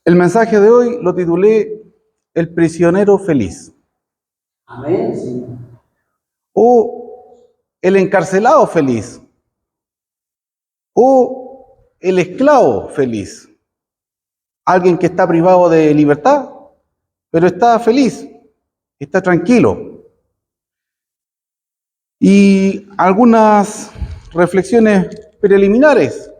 El mensaje de hoy lo titulé El prisionero feliz Amén, Señor. o el encarcelado feliz o el esclavo feliz. Alguien que está privado de libertad, pero está feliz, está tranquilo. Y algunas reflexiones preliminares.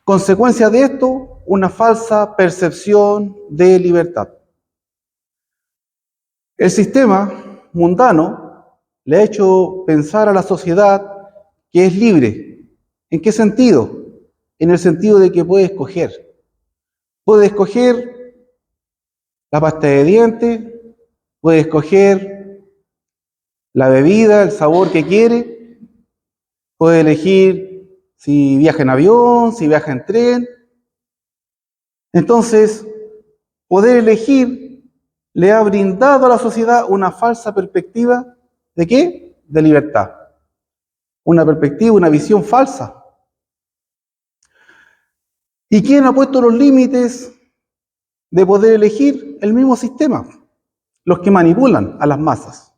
Consecuencia de esto, una falsa percepción de libertad. El sistema mundano le ha hecho pensar a la sociedad que es libre. ¿En qué sentido? En el sentido de que puede escoger. Puede escoger la pasta de dientes, puede escoger la bebida, el sabor que quiere, puede elegir si viaja en avión, si viaja en tren. Entonces, poder elegir le ha brindado a la sociedad una falsa perspectiva ¿de qué? De libertad. Una perspectiva, una visión falsa. ¿Y quién ha puesto los límites de poder elegir? El mismo sistema, los que manipulan a las masas.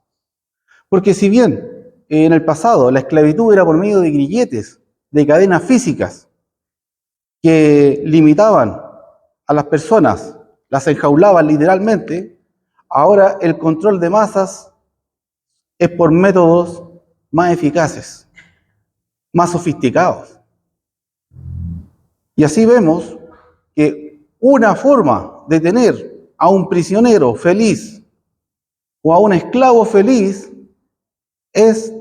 Porque si bien en el pasado la esclavitud era por medio de grilletes, de cadenas físicas que limitaban a las personas, las enjaulaban literalmente, ahora el control de masas es por métodos más eficaces, más sofisticados. Y así vemos que una forma de tener a un prisionero feliz o a un esclavo feliz es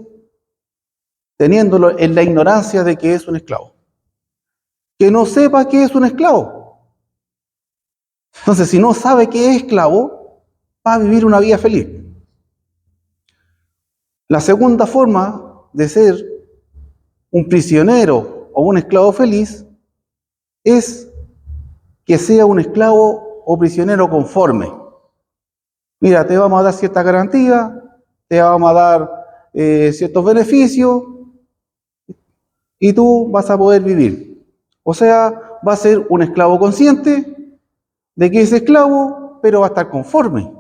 teniéndolo en la ignorancia de que es un esclavo. Que no sepa que es un esclavo. Entonces, si no sabe que es esclavo, va a vivir una vida feliz. La segunda forma de ser un prisionero o un esclavo feliz es que sea un esclavo o prisionero conforme. Mira, te vamos a dar cierta garantía, te vamos a dar ciertos beneficios y tú vas a poder vivir. O sea, va a ser un esclavo consciente de que es esclavo, pero va a estar conforme.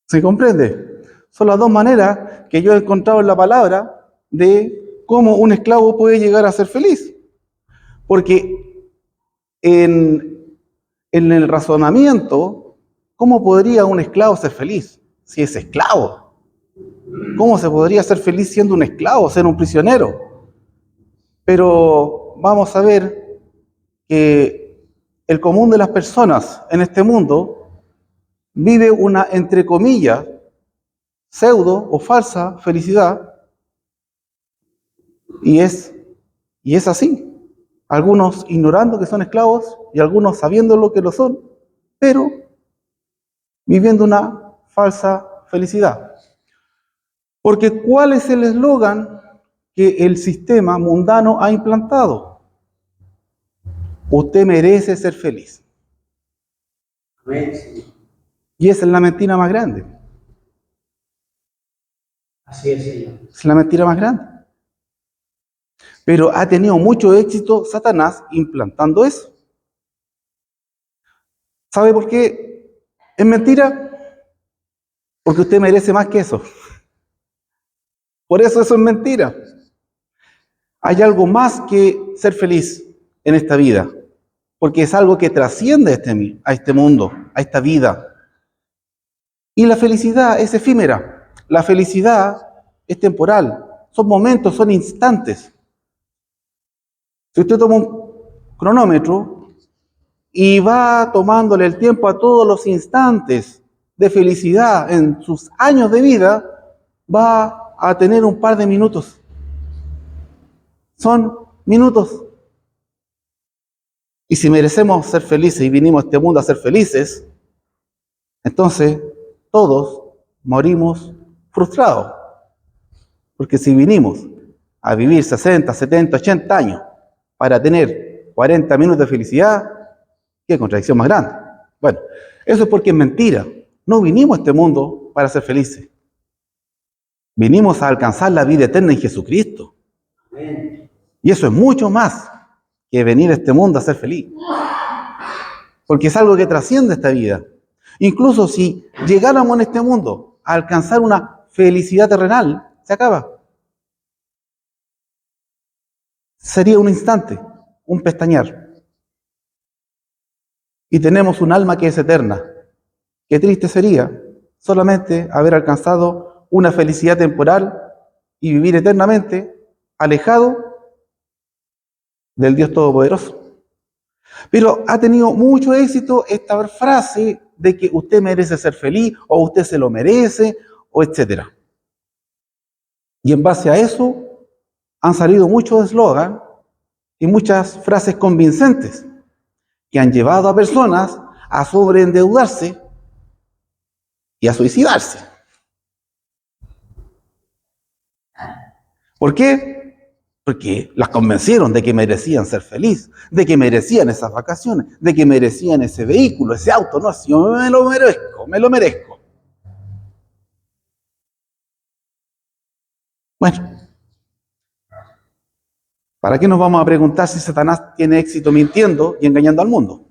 ¿Se comprende? Son las dos maneras que yo he encontrado en la palabra de cómo un esclavo puede llegar a ser feliz. Porque en el razonamiento, ¿cómo podría un esclavo ser feliz si es esclavo? ¿Cómo se podría ser feliz siendo un esclavo, ser un prisionero? Pero vamos a ver que el común de las personas en este mundo vive una, entre comillas, pseudo o falsa felicidad y es así. Algunos ignorando que son esclavos y algunos sabiendo lo que lo son, pero viviendo una falsa felicidad. Porque ¿cuál es el eslogan que el sistema mundano ha implantado? Usted merece ser feliz. Y esa es la mentira más grande. Así es, Señor. Es la mentira más grande. Pero ha tenido mucho éxito Satanás implantando eso. ¿Sabe por qué es mentira? Porque usted merece más que eso. Por eso es mentira. Hay algo más que ser feliz en esta vida, porque es algo que trasciende a este mundo, a esta vida. Y la felicidad es efímera. La felicidad es temporal. Son momentos, son instantes. Si usted toma un cronómetro y va tomándole el tiempo a todos los instantes de felicidad en sus años de vida, va a tener un par de minutos. Son minutos. Y si merecemos ser felices y vinimos a este mundo a ser felices, entonces todos morimos frustrados. Porque si vinimos a vivir 60, 70, 80 años para tener 40 minutos de felicidad, ¿qué contradicción más grande? Bueno, eso es porque es mentira. No vinimos a este mundo para ser felices. Vinimos a alcanzar la vida eterna en Jesucristo. Y eso es mucho más que venir a este mundo a ser feliz. porque es algo que trasciende esta vida. Incluso si llegáramos en este mundo a alcanzar una felicidad terrenal, se acaba. Sería un instante, un pestañear. Y tenemos un alma que es eterna. Qué triste sería solamente haber alcanzado una felicidad temporal y vivir eternamente alejado del Dios Todopoderoso. Pero ha tenido mucho éxito esta frase de que usted merece ser feliz, o usted se lo merece, o etcétera. Y en base a eso han salido muchos eslogans y muchas frases convincentes que han llevado a personas a sobreendeudarse y a suicidarse. ¿Por qué? Porque las convencieron de que merecían ser felices, de que merecían esas vacaciones, de que merecían ese vehículo, ese auto. No, si yo me lo merezco, me lo merezco. Bueno, ¿para qué nos vamos a preguntar si Satanás tiene éxito mintiendo y engañando al mundo?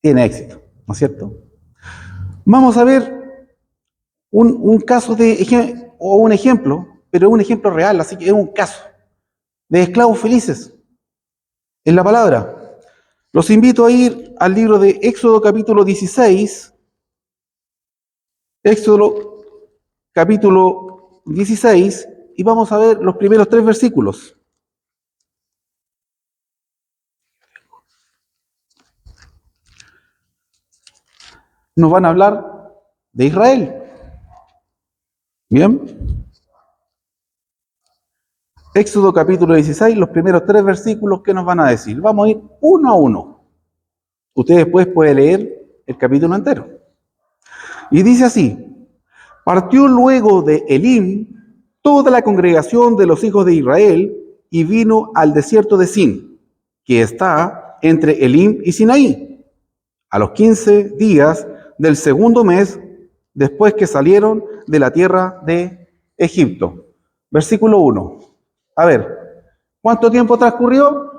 Tiene éxito, ¿no es cierto? Vamos a ver un caso o un ejemplo, pero es un ejemplo real, así que es un caso de esclavos felices en la palabra. Los invito a ir al libro de Éxodo capítulo 16. Éxodo capítulo 16, y vamos a ver los primeros 3 versículos. Nos van a hablar de Israel. Bien. Éxodo capítulo 16, los primeros 3 versículos, ¿qué nos van a decir? Vamos a ir uno a uno. Usted después puede leer el capítulo entero. Y dice así: partió luego de Elim toda la congregación de los hijos de Israel y vino al desierto de Sin, que está entre Elim y Sinaí, a los 15 días del segundo mes después que salieron de la tierra de Egipto. Versículo 1. A ver, ¿cuánto tiempo transcurrió?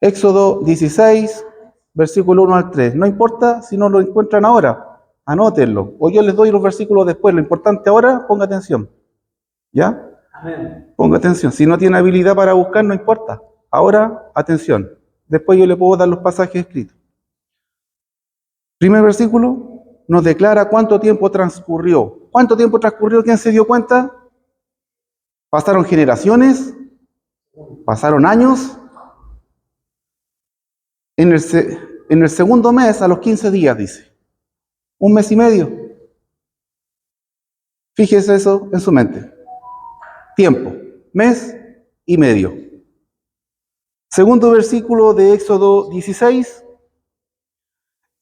Éxodo 16, versículo 1 al 3. No importa si no lo encuentran ahora, anótenlo. O yo les doy los versículos después. Lo importante ahora, ponga atención. ¿Ya? Amén. Ponga atención. Si no tiene habilidad para buscar, no importa. Ahora, atención. Después yo le puedo dar los pasajes escritos. Primer versículo nos declara cuánto tiempo transcurrió. ¿Cuánto tiempo transcurrió? ¿Quién se dio cuenta? ¿Pasaron generaciones? ¿Pasaron años? En el segundo mes, a los 15 días, dice. 1 mes y medio. Fíjese eso en su mente. Tiempo, mes y medio. Segundo versículo de Éxodo 16.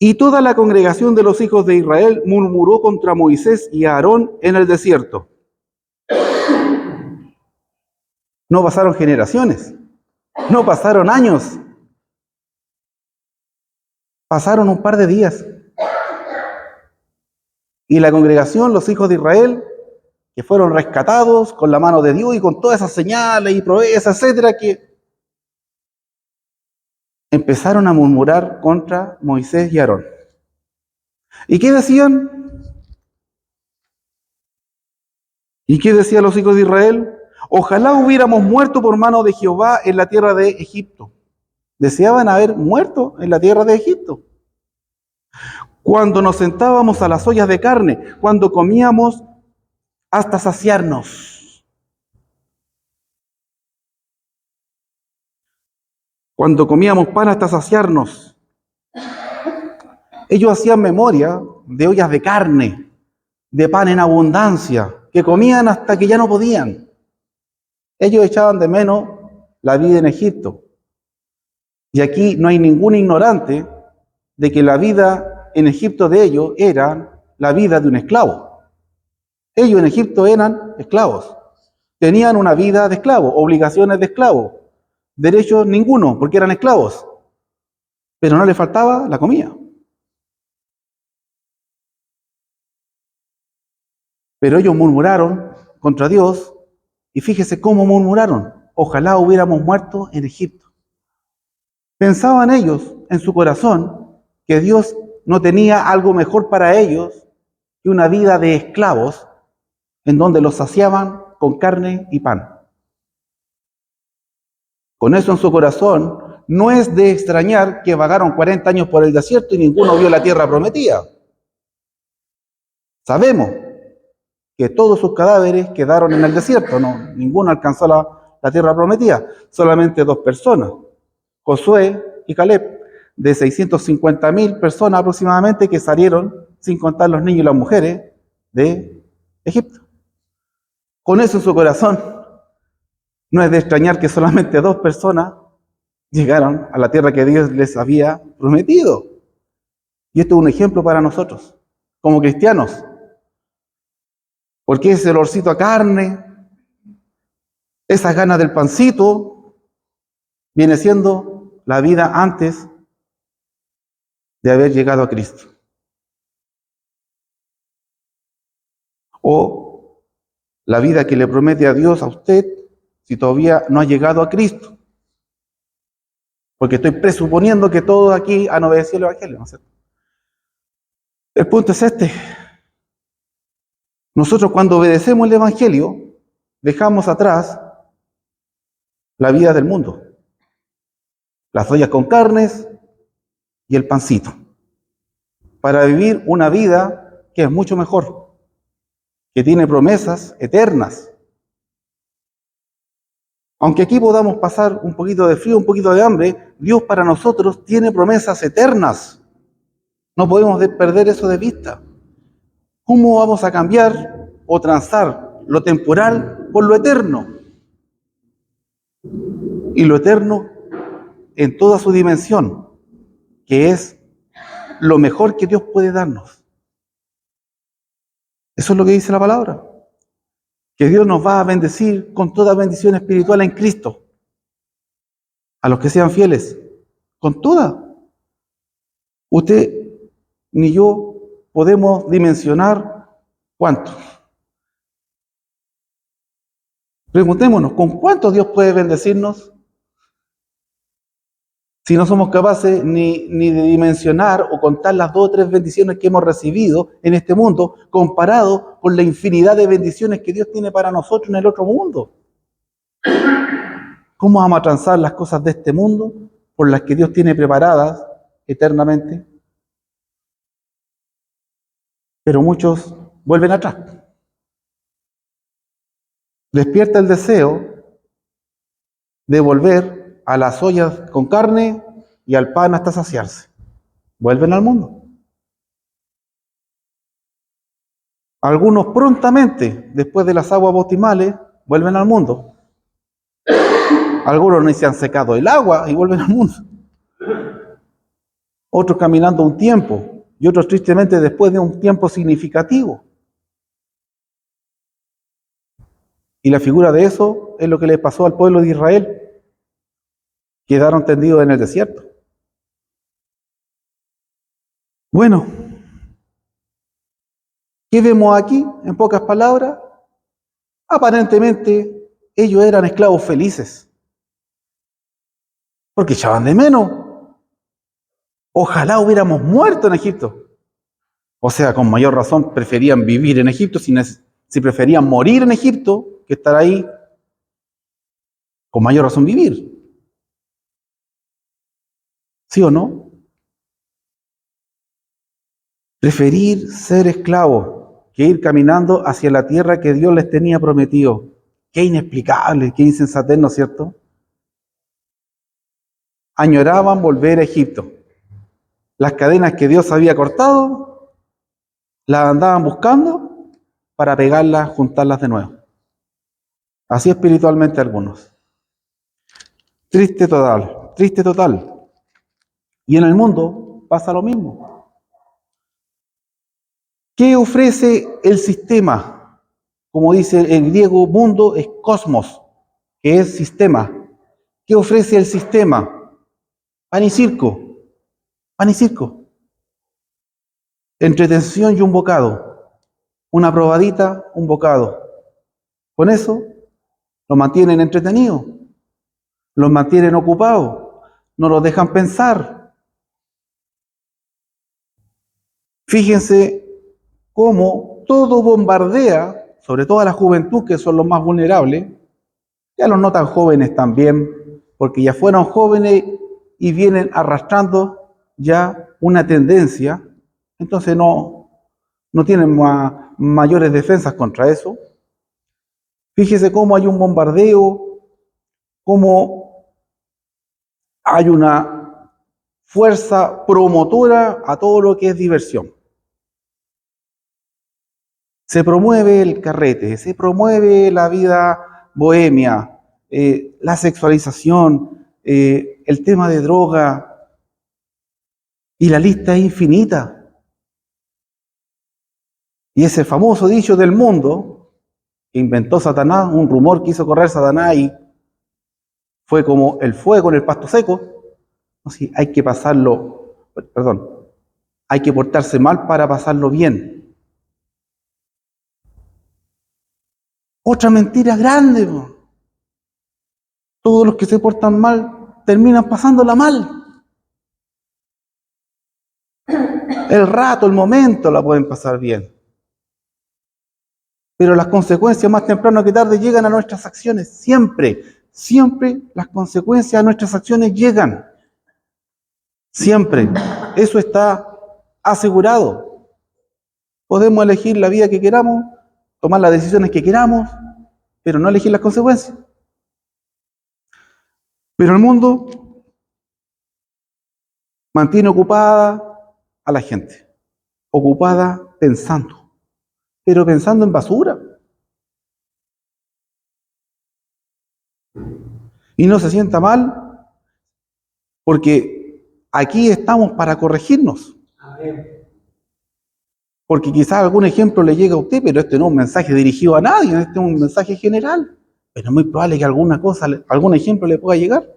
Y toda la congregación de los hijos de Israel murmuró contra Moisés y Aarón en el desierto. No pasaron generaciones, no pasaron años, pasaron un par de días. Y la congregación, los hijos de Israel, que fueron rescatados con la mano de Dios y con todas esas señales y proezas, etcétera, que empezaron a murmurar contra Moisés y Aarón. ¿Y qué decían? ¿Y qué decían los hijos de Israel? Ojalá hubiéramos muerto por mano de Jehová en la tierra de Egipto. Deseaban haber muerto en la tierra de Egipto. Cuando nos sentábamos a las ollas de carne, cuando comíamos hasta saciarnos. Cuando comíamos pan hasta saciarnos. Ellos hacían memoria de ollas de carne, de pan en abundancia, que comían hasta que ya no podían. Ellos echaban de menos la vida en Egipto. Y aquí no hay ningún ignorante de que la vida en Egipto de ellos era la vida de un esclavo. Ellos en Egipto eran esclavos. Tenían una vida de esclavo, obligaciones de esclavo. Derechos ninguno, porque eran esclavos. Pero no les faltaba la comida. Pero ellos murmuraron contra Dios, y fíjese cómo murmuraron. Ojalá hubiéramos muerto en Egipto. Pensaban ellos en su corazón que Dios no tenía algo mejor para ellos que una vida de esclavos en donde los saciaban con carne y pan. Con eso en su corazón, no es de extrañar que vagaron 40 años por el desierto y ninguno vio la tierra prometida. Sabemos que todos sus cadáveres quedaron en el desierto, no, ninguno alcanzó la tierra prometida, solamente 2 personas, Josué y Caleb, de 650.000 personas aproximadamente que salieron, sin contar los niños y las mujeres, de Egipto. Con eso en su corazón, no es de extrañar que solamente 2 personas llegaron a la tierra que Dios les había prometido. Y esto es un ejemplo para nosotros, como cristianos. Porque ese olorcito a carne, esas ganas del pancito, viene siendo la vida antes de haber llegado a Cristo. O la vida que le promete a Dios a usted si todavía no ha llegado a Cristo. Porque estoy presuponiendo que todos aquí han obedecido el Evangelio, ¿no es cierto? El punto es este. Nosotros cuando obedecemos el Evangelio, dejamos atrás la vida del mundo. Las ollas con carnes y el pancito. Para vivir una vida que es mucho mejor, que tiene promesas eternas. Aunque aquí podamos pasar un poquito de frío, un poquito de hambre, Dios para nosotros tiene promesas eternas. No podemos perder eso de vista. ¿Cómo vamos a cambiar o transar lo temporal por lo eterno? Y lo eterno en toda su dimensión, que es lo mejor que Dios puede darnos. Eso es lo que dice la palabra. Que Dios nos va a bendecir con toda bendición espiritual en Cristo. A los que sean fieles. Con toda. Usted ni yo podemos dimensionar cuánto. Preguntémonos, ¿con cuánto Dios puede bendecirnos? Si no somos capaces ni de dimensionar o contar las 2 o 3 bendiciones que hemos recibido en este mundo, comparado con la infinidad de bendiciones que Dios tiene para nosotros en el otro mundo. ¿Cómo vamos a transar las cosas de este mundo por las que Dios tiene preparadas eternamente? Pero muchos vuelven atrás. Despierta el deseo de volver a las ollas con carne y al pan hasta saciarse. Vuelven al mundo. Algunos prontamente, después de las aguas bautismales, vuelven al mundo. Algunos ni se han secado el agua y vuelven al mundo. Otros caminando un tiempo y otros tristemente después de un tiempo significativo. Y la figura de eso es lo que le pasó al pueblo de Israel. Quedaron tendidos en el desierto. Bueno, ¿qué vemos aquí? En pocas palabras, aparentemente ellos eran esclavos felices. Porque echaban de menos. Ojalá hubiéramos muerto en Egipto. O sea, con mayor razón preferían vivir en Egipto si preferían morir en Egipto que estar ahí, con mayor razón vivir. ¿Sí o no? Preferir ser esclavo que ir caminando hacia la tierra que Dios les tenía prometido. Qué inexplicable, qué insensatez, ¿no es cierto? Añoraban volver a Egipto. Las cadenas que Dios había cortado, las andaban buscando para pegarlas, juntarlas de nuevo. Así espiritualmente algunos. Triste total, triste total. Y en el mundo pasa lo mismo. ¿Qué ofrece el sistema? Como dice en griego, mundo es cosmos, que es sistema. ¿Qué ofrece el sistema? Pan y circo. Pan y circo. Entretención y un bocado. Una probadita, un bocado. Con eso los mantienen entretenidos, los mantienen ocupados, no los dejan pensar. Fíjense cómo todo bombardea, sobre todo a la juventud, que son los más vulnerables, y a los no tan jóvenes también, porque ya fueron jóvenes y vienen arrastrando ya una tendencia, entonces no tienen mayores defensas contra eso. Fíjese cómo hay un bombardeo, cómo hay una fuerza promotora a todo lo que es diversión. Se promueve el carrete, se promueve la vida bohemia, la sexualización, el tema de droga, y la lista es infinita. Y ese famoso dicho del mundo que inventó Satanás, un rumor que hizo correr Satanás y fue como el fuego en el pasto seco. Así, hay que pasarlo, perdón, hay que portarse mal para pasarlo bien. Otra mentira grande, ¿no? Todos los que se portan mal terminan pasándola mal. El rato, el momento la pueden pasar bien. Pero las consecuencias más temprano que tarde llegan a nuestras acciones. Siempre, siempre las consecuencias a nuestras acciones llegan. Siempre. Eso está asegurado. Podemos elegir la vida que queramos, tomar las decisiones que queramos, pero no elegir las consecuencias. Pero el mundo mantiene ocupada a la gente, ocupada pensando, pero pensando en basura. Y no se sienta mal, porque aquí estamos para corregirnos. Amén. Porque quizás algún ejemplo le llegue a usted, pero este no es un mensaje dirigido a nadie, este es un mensaje general. Pero es muy probable que alguna cosa, algún ejemplo le pueda llegar.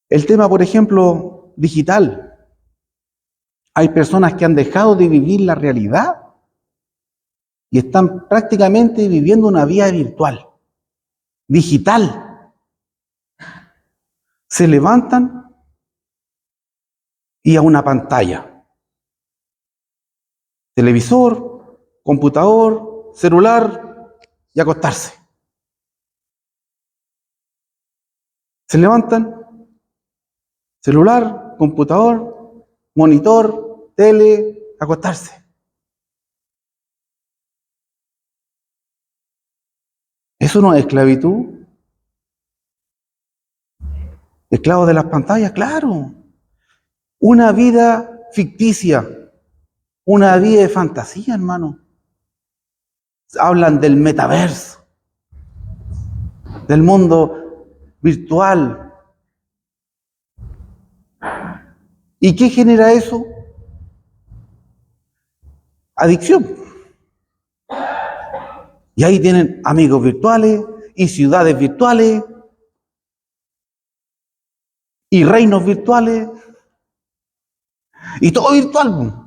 El tema, por ejemplo, digital. Hay personas que han dejado de vivir la realidad y están prácticamente viviendo una vida virtual, digital. Se levantan y a una pantalla. Televisor, computador, celular y acostarse. Se levantan, celular, computador, monitor, tele, acostarse. ¿Eso no es esclavitud? ¿Esclavos de las pantallas? Claro. Una vida ficticia, una vida de fantasía, hermano. Hablan del metaverso, del mundo virtual. ¿Y qué genera eso? Adicción. Y ahí tienen amigos virtuales y ciudades virtuales y reinos virtuales y todo virtual.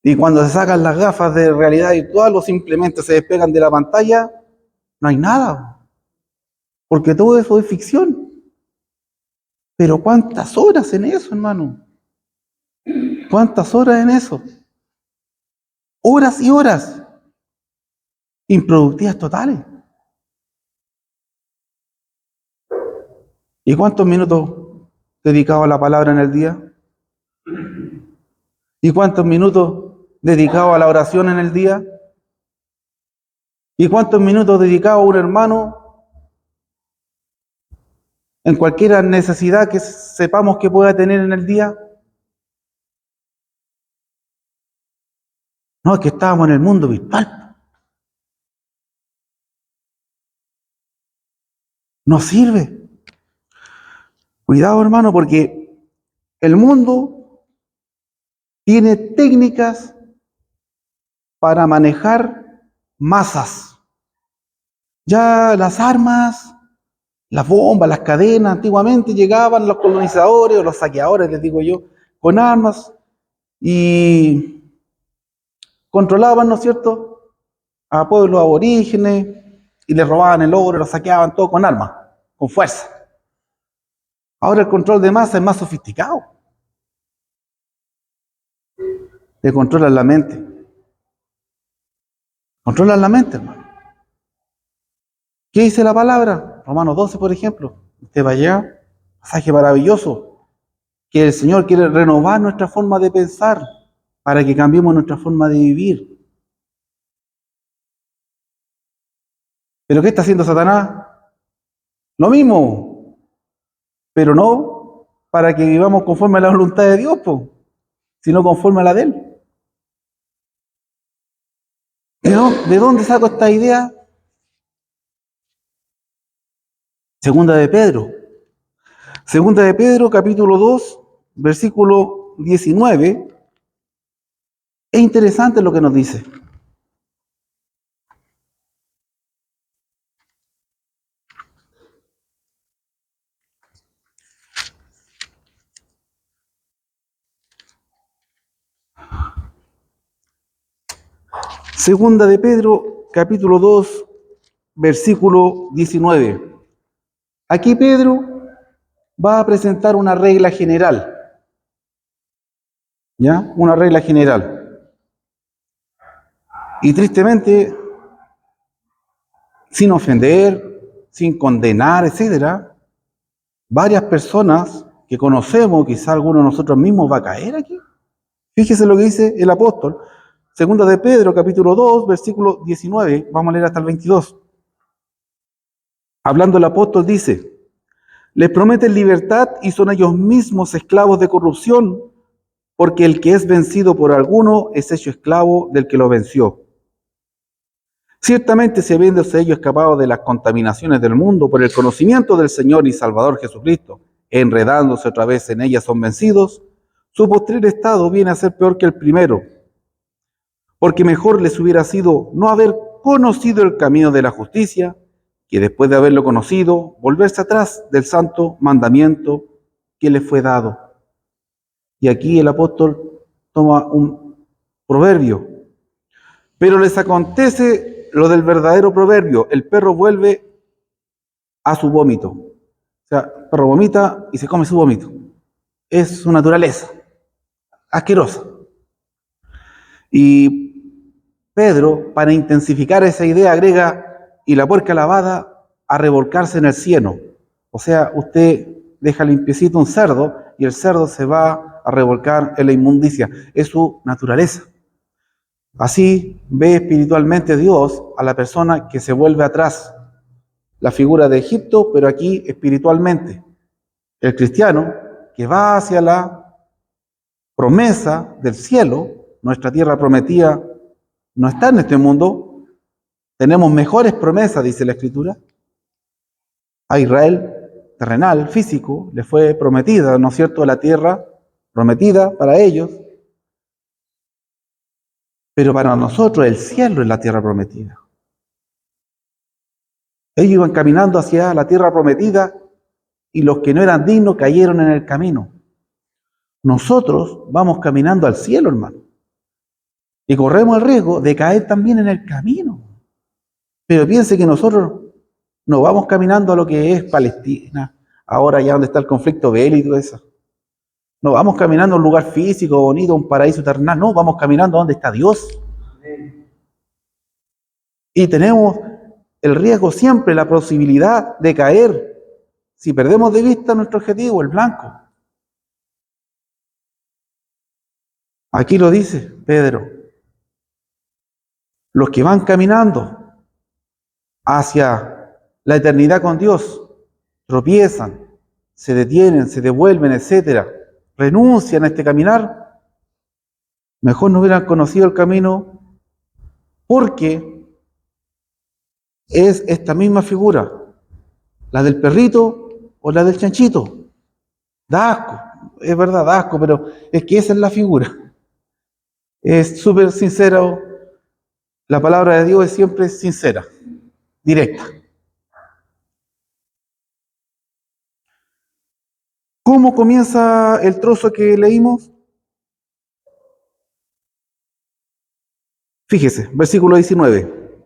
Y cuando se sacan las gafas de realidad virtual o simplemente se despegan de la pantalla, no hay nada. Porque todo eso es ficción. Pero ¿cuántas horas en eso, hermano? ¿Cuántas horas en eso? Horas y horas. Improductivas totales. ¿Y cuántos minutos dedicados a la palabra en el día? ¿Y cuántos minutos dedicados a la oración en el día? ¿Y cuántos minutos dedicados a un hermano en cualquier necesidad que sepamos que pueda tener en el día? No, es que estábamos en el mundo virtual. No sirve. Cuidado, hermano, porque el mundo tiene técnicas para manejar masas. Ya las armas, las bombas, las cadenas, antiguamente llegaban los colonizadores o los saqueadores, les digo yo, con armas y controlaban, ¿no es cierto?, a pueblos aborígenes y le robaban el oro, lo saqueaban todo con armas, con fuerza. Ahora el control de masa es más sofisticado. Le controlan la mente. Controlan la mente, hermano. ¿Qué dice la palabra? Romanos 12, por ejemplo. Usted va allá, pasaje maravilloso, que el Señor quiere renovar nuestra forma de pensar para que cambiemos nuestra forma de vivir. ¿Pero qué está haciendo Satanás? Lo mismo, pero no para que vivamos conforme a la voluntad de Dios, sino conforme a la de Él. ¿De dónde saco esta idea? Segunda de Pedro. Segunda de Pedro, capítulo 2, versículo 19. Es interesante lo que nos dice. Segunda de Pedro, capítulo 2, versículo 19. Aquí Pedro va a presentar una regla general. ¿Ya? Una regla general. Y tristemente, sin ofender, sin condenar, etcétera, varias personas que conocemos, quizá alguno de nosotros mismos va a caer aquí. Fíjese lo que dice el apóstol. Segunda de Pedro, capítulo 2, versículo 19. Vamos a leer hasta el 22. Hablando el apóstol dice: les prometen libertad y son ellos mismos esclavos de corrupción, porque el que es vencido por alguno es hecho esclavo del que lo venció. Ciertamente, si habiéndose ellos escapado de las contaminaciones del mundo por el conocimiento del Señor y Salvador Jesucristo, enredándose otra vez en ellas son vencidos, su postrer estado viene a ser peor que el primero, porque mejor les hubiera sido no haber conocido el camino de la justicia, que después de haberlo conocido, volverse atrás del santo mandamiento que les fue dado. Y aquí el apóstol toma un proverbio. Pero les acontece lo del verdadero proverbio: el perro vuelve a su vómito. O sea, el perro vomita y se come su vómito. Es su naturaleza, asquerosa. Y Pedro, para intensificar esa idea, agrega: y la puerca lavada a revolcarse en el cieno. O sea, usted deja limpiecito un cerdo y el cerdo se va a revolcar en la inmundicia. Es su naturaleza. Así ve espiritualmente Dios a la persona que se vuelve atrás. La figura de Egipto, pero aquí espiritualmente. El cristiano que va hacia la promesa del cielo, nuestra tierra prometida no está en este mundo. Tenemos mejores promesas, dice la Escritura. A Israel, terrenal, físico, le fue prometida, ¿no es cierto?, la tierra prometida para ellos. Pero para nosotros el cielo es la tierra prometida. Ellos iban caminando hacia la tierra prometida y los que no eran dignos cayeron en el camino. Nosotros vamos caminando al cielo, hermano. Y corremos el riesgo de caer también en el camino. Pero piense que nosotros no vamos caminando a lo que es Palestina, ahora ya donde está el conflicto bélico y todo eso. No vamos caminando a un lugar físico, bonito, un paraíso terrenal. No, vamos caminando a donde está Dios. Y tenemos el riesgo siempre, la posibilidad de caer si perdemos de vista nuestro objetivo, el blanco. Aquí lo dice Pedro. Los que van caminando hacia la eternidad con Dios tropiezan, se detienen, se devuelven, etcétera, renuncian a este caminar. Mejor no hubieran conocido el camino, porque es esta misma figura, la del perrito o la del chanchito. Da asco, es verdad, da asco, pero es que esa es la figura. Es súper sincero. La palabra de Dios es siempre sincera, directa. ¿Cómo comienza el trozo que leímos? Fíjese, versículo 19.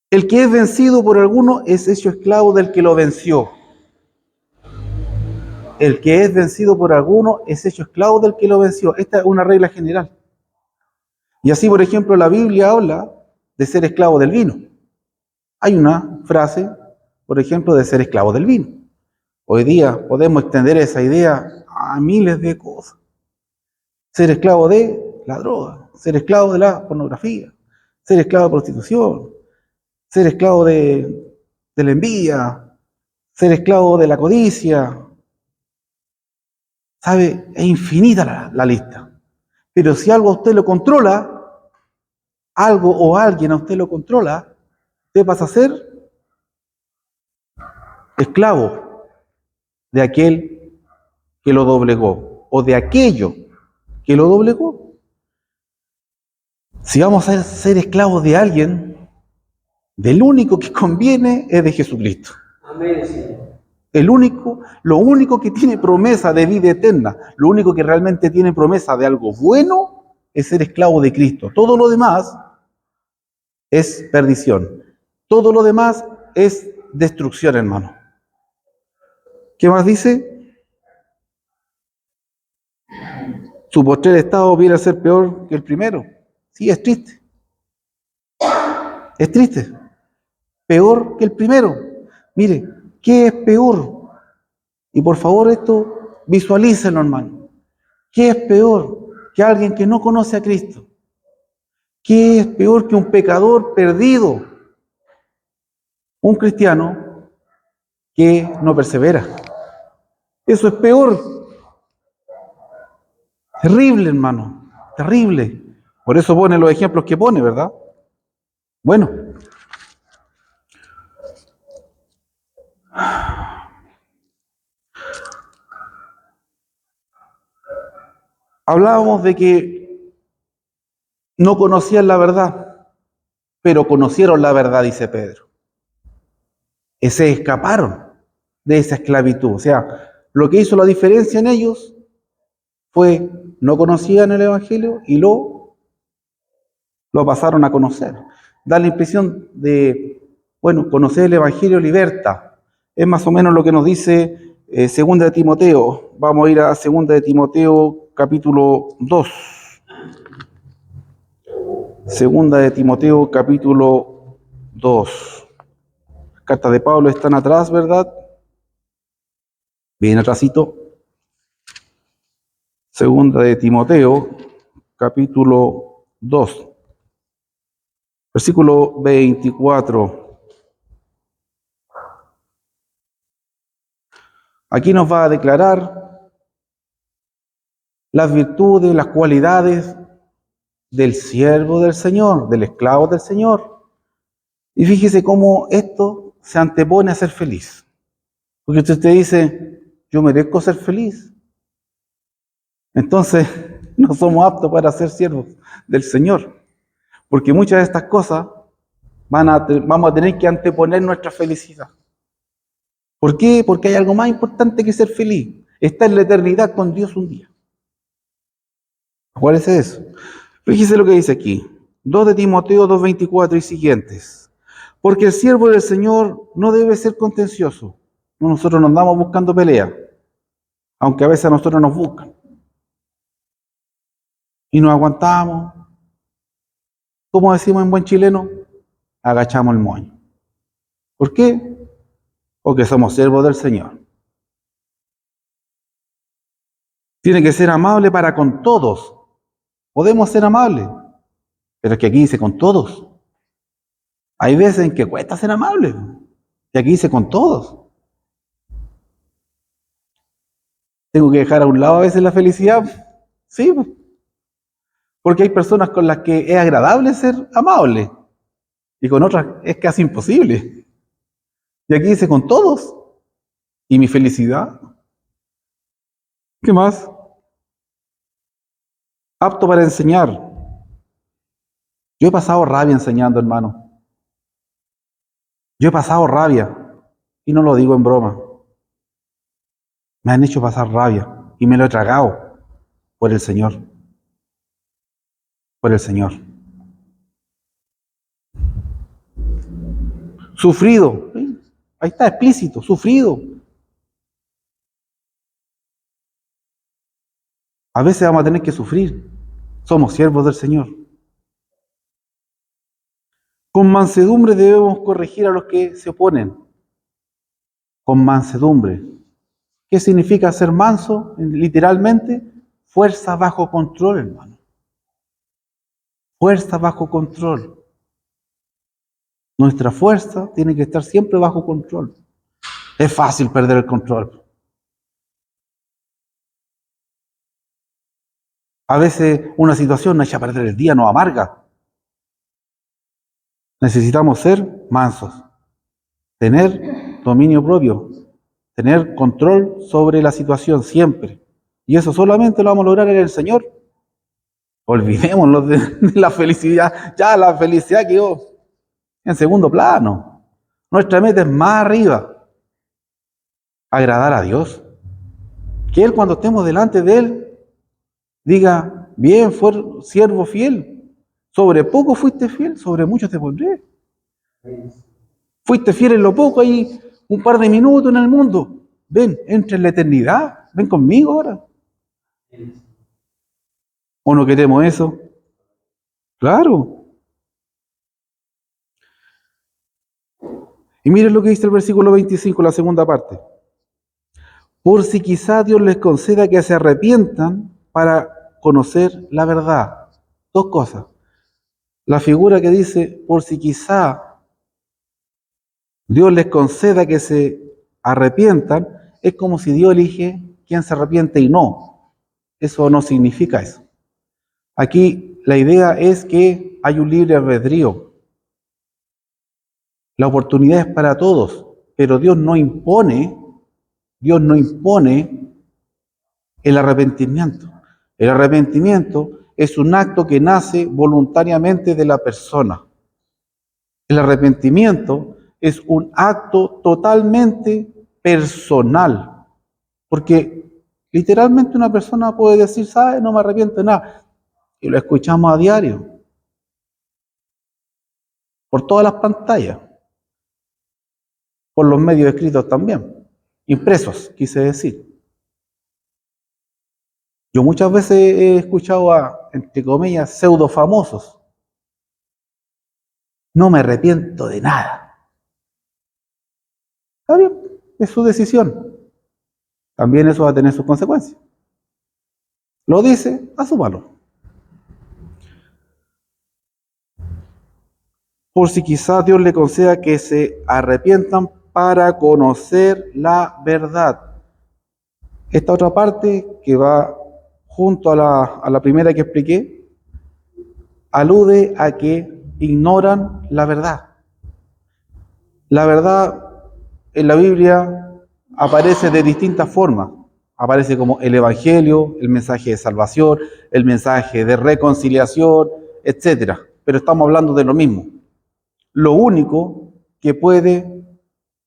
El que es vencido por alguno es hecho esclavo del que lo venció. El que es vencido por alguno es hecho esclavo del que lo venció. Esta es una regla general. Y así, por ejemplo, la Biblia habla de ser esclavo del vino. Hay una frase, por ejemplo, de ser esclavo del vino. Hoy día podemos extender esa idea a miles de cosas. Ser esclavo de la droga, ser esclavo de la pornografía, ser esclavo de prostitución, ser esclavo de la envidia, ser esclavo de la codicia. ¿Sabe? Es infinita la lista. Pero si algo a usted lo controla, algo o alguien a usted lo controla, usted pasa a ser esclavo de aquel que lo doblegó o de aquello que lo doblegó. Si vamos a ser esclavos de alguien, del único que conviene es de Jesucristo. Amén, Señor. Lo único que tiene promesa de vida eterna, lo único que realmente tiene promesa de algo bueno es ser esclavo de Cristo. Todo lo demás es perdición. Todo lo demás es destrucción, hermano. ¿Qué más dice? Su postrer estado viene a ser peor que el primero. Sí, es triste. Es triste. Peor que el primero. Mire, ¿qué es peor? Y por favor esto visualícenlo, hermano. ¿Qué es peor que alguien que no conoce a Cristo? ¿Qué es peor que un pecador perdido? Un cristiano que no persevera. Eso es peor. Terrible, hermano. Terrible. Por eso pone los ejemplos que pone, ¿verdad? Bueno. Hablábamos de que no conocían la verdad, pero conocieron la verdad, dice Pedro. Se escaparon de esa esclavitud. O sea, lo que hizo la diferencia en ellos fue no conocían el Evangelio y lo pasaron a conocer. Da la impresión de, bueno, conocer el Evangelio liberta. Es más o menos lo que nos dice Segunda de Timoteo. Vamos a ir a Segunda de Timoteo, capítulo 2. Segunda de Timoteo, capítulo 2. Las cartas de Pablo están atrás, ¿verdad? Bien atrásito. Segunda de Timoteo, capítulo 2. Versículo 24. Aquí nos va a declarar las virtudes, las cualidades del siervo del Señor, del esclavo del Señor. Y fíjese cómo esto se antepone a ser feliz. Porque usted dice, yo merezco ser feliz. Entonces, no somos aptos para ser siervos del Señor. Porque muchas de estas cosas vamos a tener que anteponer nuestra felicidad. ¿Por qué? Porque hay algo más importante que ser feliz. Estar en la eternidad con Dios un día. ¿Cuál es eso? Fíjese lo que dice aquí. 2 de Timoteo 2:24 y siguientes. Porque el siervo del Señor no debe ser contencioso. Nosotros nos andamos buscando pelea, aunque a veces a nosotros nos buscan. Y nos aguantamos. Como decimos en buen chileno, agachamos el moño. ¿Por qué? Porque somos siervos del Señor. Tiene que ser amable para con todos. Podemos ser amables, pero es que aquí dice con todos. Hay veces en que cuesta ser amable, y aquí dice con todos. Tengo que dejar a un lado a veces la felicidad, sí, porque hay personas con las que es agradable ser amable, y con otras es casi imposible. Y aquí dice con todos. ¿Y mi felicidad? ¿Qué más? Apto para enseñar. Yo he pasado rabia enseñando, hermano. Yo he pasado rabia, y no lo digo en broma. Me han hecho pasar rabia, y me lo he tragado por el Señor. Por el Señor. Sufrido. ¿Sí? Ahí está explícito, sufrido. A veces vamos a tener que sufrir. Somos siervos del Señor. Con mansedumbre debemos corregir a los que se oponen. Con mansedumbre. ¿Qué significa ser manso? Literalmente, fuerza bajo control, hermano. Fuerza bajo control. Nuestra fuerza tiene que estar siempre bajo control. Es fácil perder el control. A veces una situación nos echa a perder el día, nos amarga. Necesitamos ser mansos, tener dominio propio, tener control sobre la situación siempre. Y eso solamente lo vamos a lograr en el Señor. Olvidémonos de la felicidad. Ya la felicidad quedó en segundo plano. Nuestra meta es más arriba. Agradar a Dios. Que Él, cuando estemos delante de Él, diga: bien, fue siervo fiel. Sobre poco fuiste fiel, sobre mucho te pondré. Fuiste fiel en lo poco, ahí un par de minutos en el mundo. Ven, entra en la eternidad. Ven conmigo ahora. ¿O no queremos eso? Claro. Y miren lo que dice el versículo 25, la segunda parte. Por si quizá Dios les conceda que se arrepientan para conocer la verdad. Dos cosas. La figura que dice, por si quizá Dios les conceda que se arrepientan, es como si Dios elige quién se arrepiente y no. Eso no significa eso. Aquí la idea es que hay un libre albedrío. La oportunidad es para todos, pero Dios no impone el arrepentimiento. El arrepentimiento es un acto que nace voluntariamente de la persona. El arrepentimiento es un acto totalmente personal, porque literalmente una persona puede decir: ¿sabe? No me arrepiento de nada. Y lo escuchamos a diario, por todas las pantallas, por los medios escritos también, impresos, quise decir. Yo muchas veces he escuchado a, entre comillas, pseudo famosos: no me arrepiento de nada. Está bien, es su decisión. También eso va a tener sus consecuencias. Lo dice, asúmalo. Por si quizás Dios le conceda que se arrepientan para conocer la verdad. Esta otra parte que va junto a la primera que expliqué, alude a que ignoran la verdad. La verdad en la Biblia aparece de distintas formas. Aparece como el Evangelio, el mensaje de salvación, el mensaje de reconciliación, etc. Pero estamos hablando de lo mismo. Lo único que puede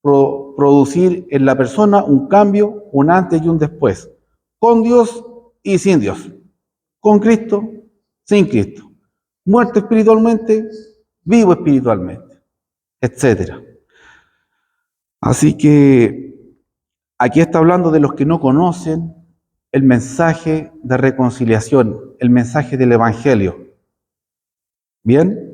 producir en la persona un cambio, un antes y un después. Con Dios y sin Dios. Con Cristo, sin Cristo. Muerto espiritualmente, vivo espiritualmente, etc. Así que aquí está hablando de los que no conocen el mensaje de reconciliación, el mensaje del Evangelio. ¿Bien?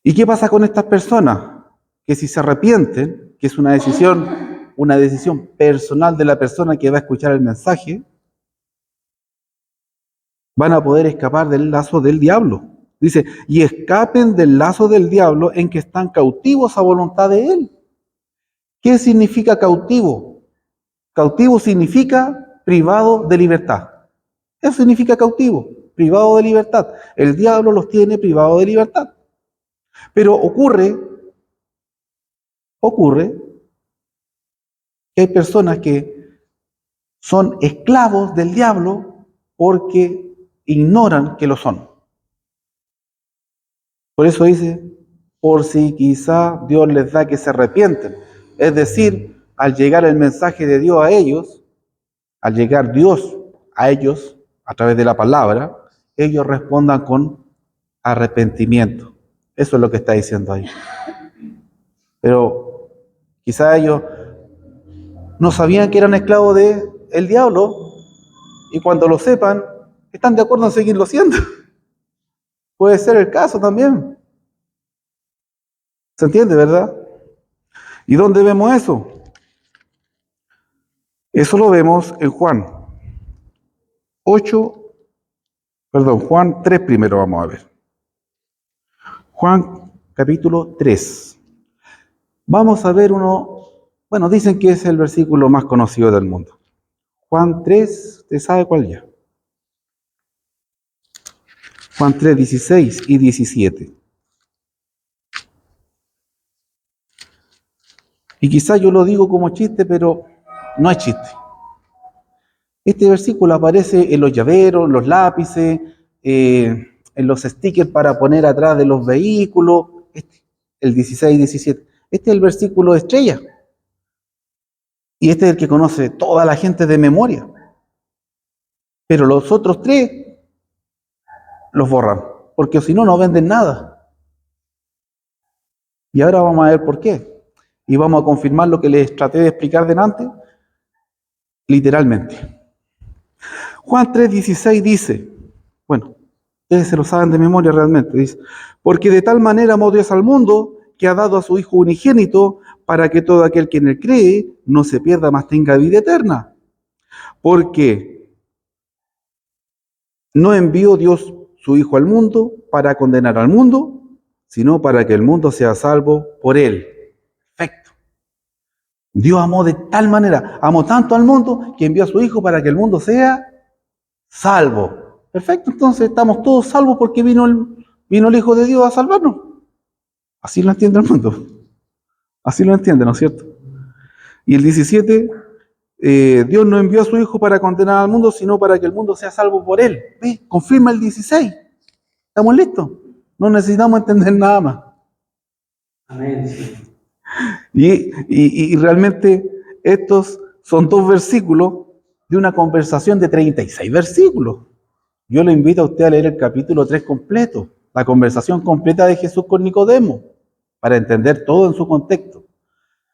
¿Y qué pasa con estas personas? Que si se arrepienten, que es una decisión personal de la persona que va a escuchar el mensaje, van a poder escapar del lazo del diablo. Dice, y escapen del lazo del diablo en que están cautivos a voluntad de él. ¿Qué significa cautivo? Cautivo significa privado de libertad. Eso significa cautivo, privado de libertad. El diablo los tiene privados de libertad. Pero ocurre que hay personas que son esclavos del diablo porque ignoran que lo son. Por eso dice, por si quizá Dios les da que se arrepienten. Es decir, al llegar el mensaje de Dios a ellos, al llegar Dios a ellos a través de la palabra, ellos respondan con arrepentimiento. Eso es lo que está diciendo ahí. Pero quizá ellos no sabían que eran esclavos del diablo y cuando lo sepan, están de acuerdo en seguirlo siendo. Puede ser el caso también. ¿Se entiende, verdad? ¿Y dónde vemos eso? Eso lo vemos en Juan 3 primero vamos a ver. Juan capítulo 3. Vamos a ver bueno, dicen que es el versículo más conocido del mundo. Juan 3, ¿usted sabe cuál ya? Juan 3, 16 y 17. Y quizás yo lo digo como chiste, pero no es chiste. Este versículo aparece en los llaveros, en los lápices, en los stickers para poner atrás de los vehículos. El 16 y 17. Este es el versículo estrella. Y este es el que conoce toda la gente de memoria. Pero los otros tres los borran, porque si no, no venden nada. Y ahora vamos a ver por qué. Y vamos a confirmar lo que les traté de explicar delante, literalmente. Juan 3:16 dice, bueno, ustedes se lo saben de memoria realmente, dice, porque de tal manera amó Dios al mundo que ha dado a su Hijo unigénito para que todo aquel que en él cree no se pierda, mas tenga vida eterna. Porque no envió Dios su Hijo al mundo para condenar al mundo, sino para que el mundo sea salvo por él. Perfecto. Dios amó de tal manera, amó tanto al mundo que envió a su Hijo para que el mundo sea salvo. Perfecto, entonces estamos todos salvos porque vino el Hijo de Dios a salvarnos. Así lo entiende el mundo. Así lo entiende, ¿no es cierto? Y el 17, Dios no envió a su Hijo para condenar al mundo, sino para que el mundo sea salvo por él. ¿Ve? Confirma el 16. ¿Estamos listos? No necesitamos entender nada más. Amén. Sí. Y realmente estos son dos versículos de una conversación de 36 versículos. Yo le invito a usted a leer el capítulo 3 completo, la conversación completa de Jesús con Nicodemo, para entender todo en su contexto.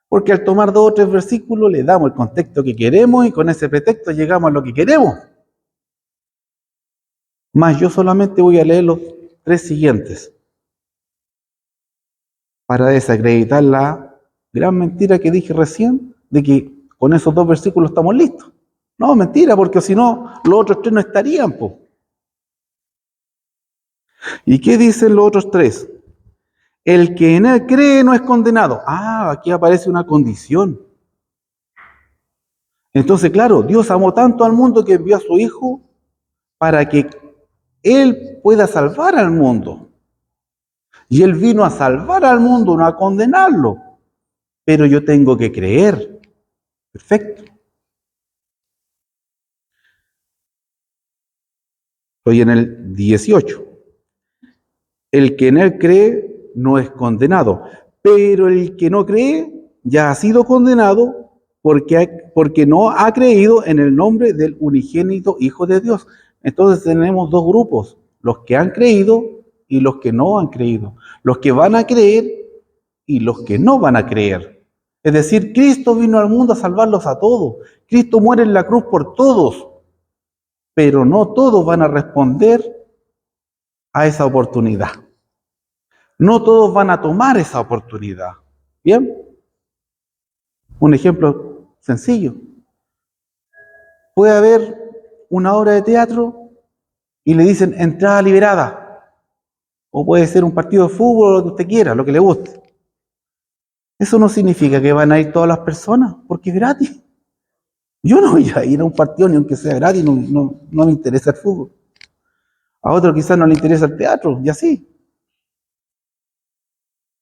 Porque al tomar 2 o 3 versículos le damos el contexto que queremos y con ese pretexto llegamos a lo que queremos. Mas yo solamente voy a leer los 3 siguientes para desacreditar la gran mentira que dije recién de que con esos 2 versículos estamos listos. No, mentira, porque si no, los otros 3 no estarían, po. ¿Y qué dicen los otros 3? El que en él cree no es condenado. Ah, aquí aparece una condición. Entonces, claro, Dios amó tanto al mundo que envió a su Hijo para que Él pueda salvar al mundo. Y Él vino a salvar al mundo, no a condenarlo. Pero yo tengo que creer. Perfecto. Estoy en el 18. El que en él cree no es condenado, pero el que no cree ya ha sido condenado porque no ha creído en el nombre del unigénito Hijo de Dios. Entonces tenemos 2 grupos, los que han creído y los que no han creído, los que van a creer y los que no van a creer. Es decir, Cristo vino al mundo a salvarlos a todos. Cristo muere en la cruz por todos, pero no todos van a responder a esa oportunidad. No todos van a tomar esa oportunidad. ¿Bien? Un ejemplo sencillo. Puede haber una obra de teatro y le dicen entrada liberada. O puede ser un partido de fútbol, lo que usted quiera, lo que le guste. Eso no significa que van a ir todas las personas, porque es gratis. Yo no voy a ir a un partido ni aunque sea gratis, no me interesa el fútbol. A otro quizás no le interesa el teatro, y así.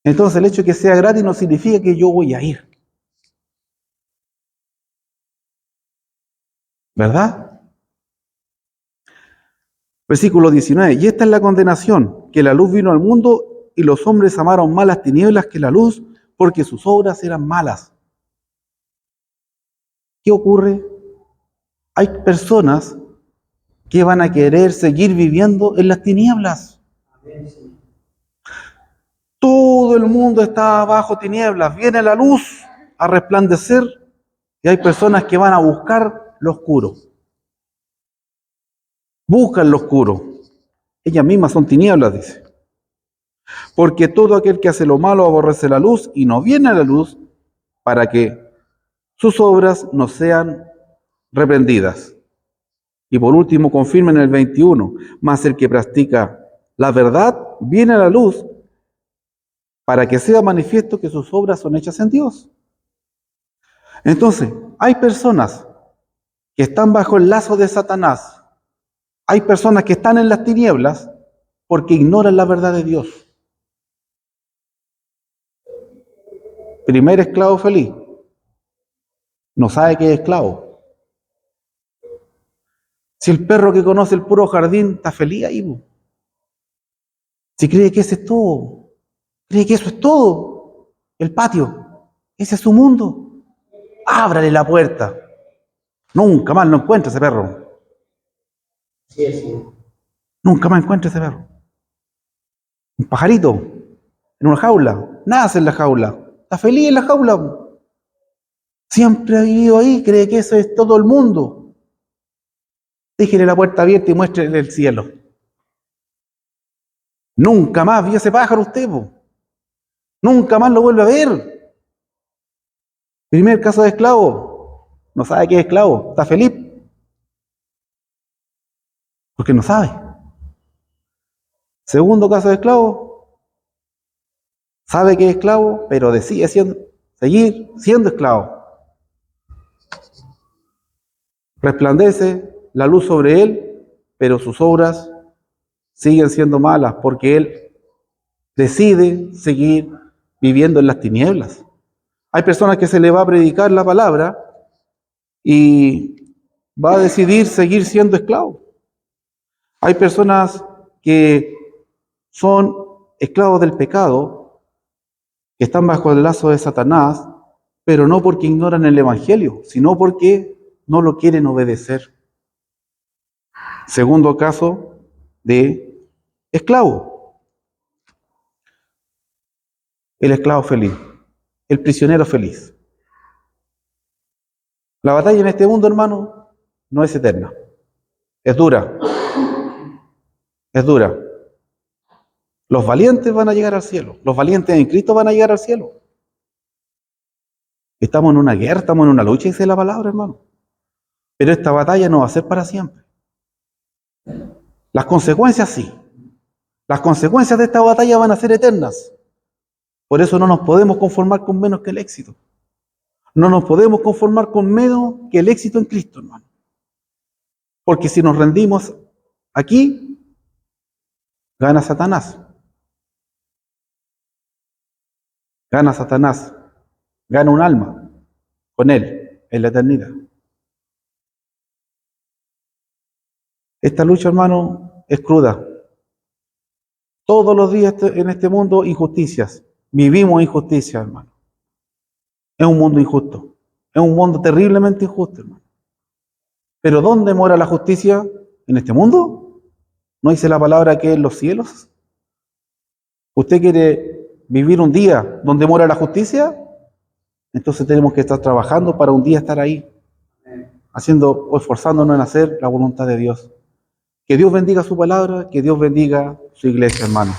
Entonces el hecho de que sea gratis no significa que yo voy a ir. ¿Verdad? Versículo 19. Y esta es la condenación, que la luz vino al mundo y los hombres amaron más las tinieblas que la luz, porque sus obras eran malas. ¿Qué ocurre? Hay personas que van a querer seguir viviendo en las tinieblas. Amén. Sí. Todo el mundo está bajo tinieblas. Viene la luz a resplandecer y hay personas que van a buscar lo oscuro. Buscan lo oscuro. Ellas mismas son tinieblas, dice. Porque todo aquel que hace lo malo aborrece la luz y no viene a la luz para que sus obras no sean reprendidas. Y por último, confirma en el 21, mas el que practica la verdad viene a la luz para que sea manifiesto que sus obras son hechas en Dios. Entonces, hay personas que están bajo el lazo de Satanás. Hay personas que están en las tinieblas porque ignoran la verdad de Dios. Primer esclavo feliz. No sabe que es esclavo. Si el perro que conoce el puro jardín está feliz ahí, si cree que ese es todo, cree que eso es todo, el patio, ese es su mundo, ábrale la puerta. Nunca más lo encuentra ese perro. Sí, sí. Nunca más encuentra ese perro. Un pajarito en una jaula, nace en la jaula, está feliz en la jaula. Siempre ha vivido ahí, cree que eso es todo el mundo. Déjele la puerta abierta y muéstrele el cielo. Nunca más vio ese pájaro usted, nunca más lo vuelve a ver. Primer caso de esclavo, no sabe que es esclavo, está feliz, porque no sabe. Segundo caso de esclavo, sabe que es esclavo, pero decide seguir siendo esclavo. Resplandece la luz sobre él, pero sus obras siguen siendo malas, porque él decide seguir viviendo en las tinieblas. Hay personas que se le va a predicar la palabra y va a decidir seguir siendo esclavo. Hay personas que son esclavos del pecado, que están bajo el lazo de Satanás, pero no porque ignoran el Evangelio, sino porque no lo quieren obedecer. Segundo caso de esclavo. El esclavo feliz, el prisionero feliz. La batalla en este mundo, hermano, no es eterna. Es dura. Es dura. Los valientes van a llegar al cielo. Los valientes en Cristo van a llegar al cielo. Estamos en una guerra, estamos en una lucha, dice la palabra, hermano. Pero esta batalla no va a ser para siempre. Las consecuencias sí. Las consecuencias de esta batalla van a ser eternas. Por eso no nos podemos conformar con menos que el éxito. No nos podemos conformar con menos que el éxito en Cristo, hermano. Porque si nos rendimos aquí, gana Satanás. Gana Satanás. Gana un alma con él en la eternidad. Esta lucha, hermano, es cruda. Todos los días en este mundo, injusticias. Vivimos injusticias, hermano. Es un mundo injusto. Es un mundo terriblemente injusto, hermano. Pero ¿dónde mora la justicia? ¿En este mundo? ¿No dice la palabra que es en los cielos? ¿Usted quiere vivir un día donde mora la justicia? Entonces tenemos que estar trabajando para un día estar ahí, haciendo o esforzándonos en hacer la voluntad de Dios. Que Dios bendiga su palabra, que Dios bendiga su iglesia, hermano.